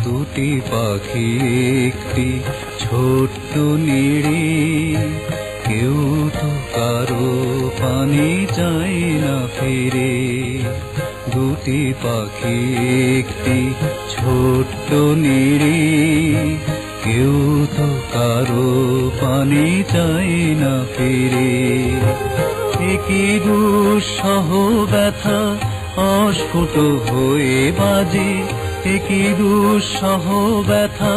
দুটি পাখি একটি ছোট্ট নিড়ে, কেউ তো কারো পানি চায় না ফিরে। দুটি পাখি একটি ছোট্ট নিড়ে, কেউ তো কারো পানি চায় না ফিরে। একই দুঃসহ ব্যথা অস্ফুট হয়ে বাজে, একই দুঃসহ ব্যথা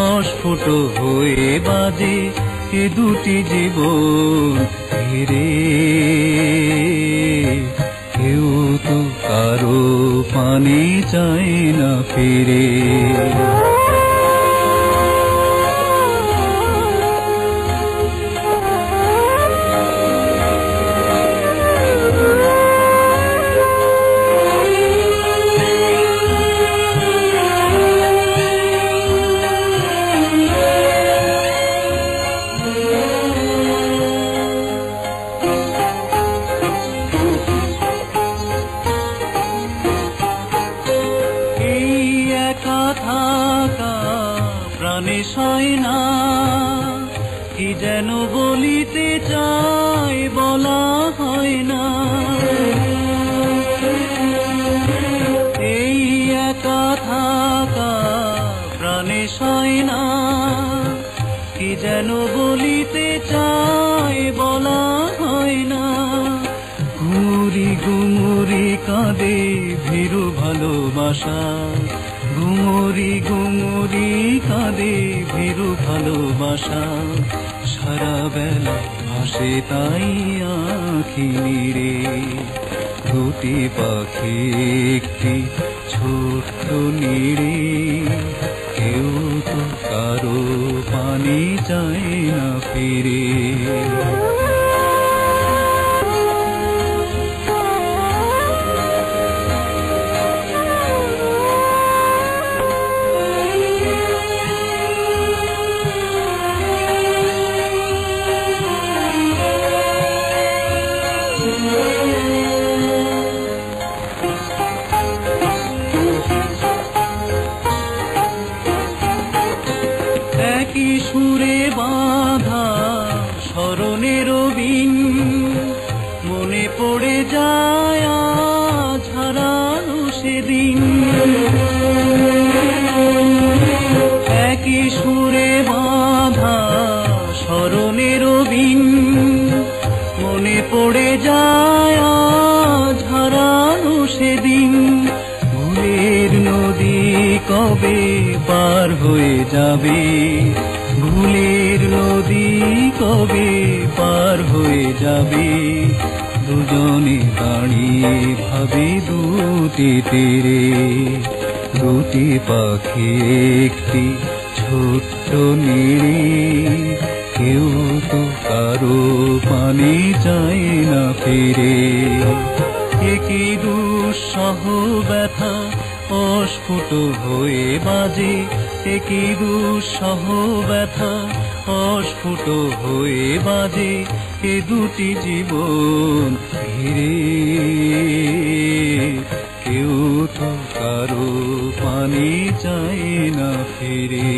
অস্ফুট হয়ে বাজে। এ দুটি জীবন ফিরে, কেউ তো কারো পানি চায় না ফিরে। থাকা প্রাণে সয় না, কি যেন বলিতে চাই বলা হয় না। এই একা থাকা প্রাণে সয় না, কি যেন বলিতে চাই বলা হয় না। গুমুরি গুমুরি কাঁদে ভীরু ভালোবাসা, গুমুরি গুমুরি কাঁদে ভীরু ভালোবাসা। সারা বেলা ভাসে তাই আঁখি নিরে। দুটি পাখি একটি ছোট্ট নিড়ে, কেউ তো কারো পানি চায় না ফিরে। একই সুরে বাঁধা স্মরণের বিন, মনে পড়ে যায় আজ হারানো সেদিন। একই সুরে বাঁধা স্মরণের বিন, মনে পড়ে যায় আজ হারানো সেদিন। ভুলের নদী কবে পার হয়ে যাবে, ভুলের নদী কবে পার হয়ে যাবে। দুজনে দাঁড়িয়ে ভাবে দুটি তীরে। দুটি পাখি একটি ছোট্ট নিড়ে, কেউ তো কারো পানি চায় না ফিরে। একই দুঃসহ ব্যথা অস্ফুট হয়ে বাজে, একই দুঃসহ ব্যথা অস্ফুট হয়ে বাজে। এ দুটি জীবন ফিরে, কেউ তো কারো পানি চায় না ফিরে।